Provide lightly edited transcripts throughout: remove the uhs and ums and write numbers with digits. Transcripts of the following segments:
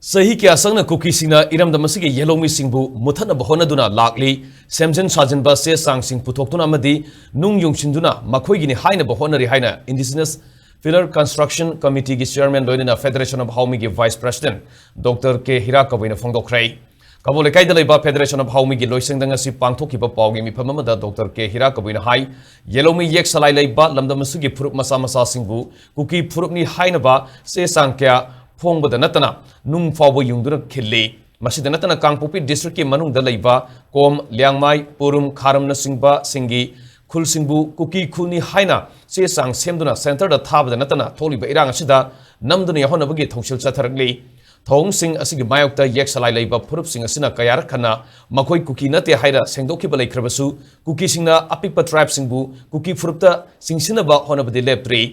Sahi kya sangna Kukisina iram damasigi yelomi singbu muthana bahonaduna lakli semjen sajinba se sang sing putoktuna amadi Nung Yungsinduna Kukigini Hainaba Hotnari haina Indigenous Pillar Construction Committee gi Chairman loinina Federation of Haumi gi Vice President Dr. Heera Kabui na phongdokhrei Kabule kai dalaiba Federation of Haumi gi loisengdang asi pangthokiba pawgi mifamamada Dr. Heera Kabui na hai yelomi yek salai leiba lamdamasigi phurup masa masa singbu kuki phurupni hainaba se sang kya Phongbada natana nung fawo yungduna khilli masida natana Kangpopi district ki manung da leiba kom liangmai purum kharam na singba singi khul singbu kuki khuni haina se sang semduna center da thabada natana tholiba irang asida namduna yahona bagi thongsil chatharakli thong sing asigi mayokta yek salai leiba phurup sing asina kayar khana makoi kuki nate haira sengdokhi balai khrabasu kuki singna apikpa tribe singbu kuki phurupta singsinaba honabadi leptri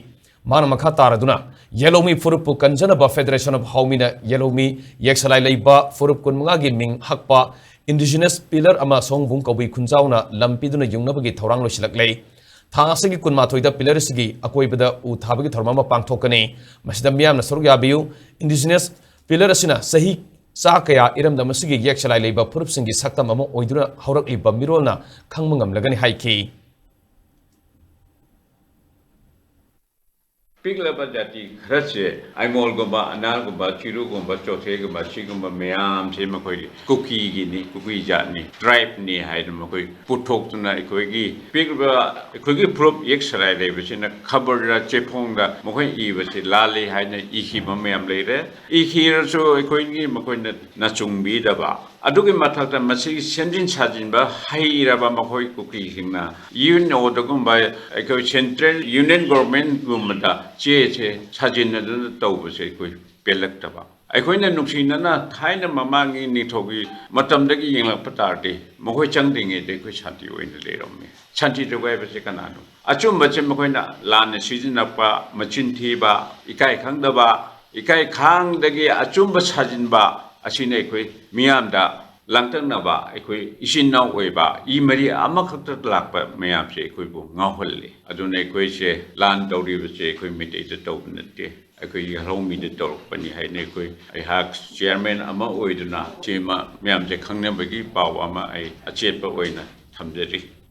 Mana makha taraduna yelomi furupu kanjanaba Federation of Haumina yelomi yeksalai leiba furup kunmunga gi ming hakpa Indigenous Pillar ama songbung Kabui khunjauna lampiduna yungnabagi thorang losilaklei thasigi kunmathoida pillar sigi akoibada u thabagi thormama pangthokani masida miyamna soruk yabiu Indigenous Pillar asina sahi sakaya iramda masigi yeksalai leiba furup singi saktam ama oiduna haurakliba mirolna khangmangam lagani haiki Piglaba jati khrase aimol gomba anal gomba chiru gomba chothe gomba sigomba mayam se makoi Kukigini kuki jatni tribe ni haidam makoi puthok tuna ekoi piglaba ekoi prop yek sarai lebesina khabar ra chephong da makoi I base lali haina ihi mayam leire ihi so ekoi gi makoi na chungbi da ba adugi mathakta masi senjin sajin ba haira ba makoi kuki hingna you know the gomba ekoi central union government gumda che sajin na tau se koi pelak taba aikoina nuksinana thaina mamangi ni thogi matamdagi yengla patarte makoi changdinge de koi shanti oina leromme shanti de wai base kananu achum bache makoina lan season apa machin thi ba ikai khangda ba ikai khang dagi achum ba sajin ba asine koi miyamda langtang na ba ekoi isin na oi ba I mari amakhakta lakpa mayam se ekoi bu ngahole adune ekoi se lan dawri se ekoi mite te tawbnate ekoi halomi de tol pani haine ekoi ai hak chairman ama oiduna chema mayam se khangne bagi paw ama ai achep oina thamjeri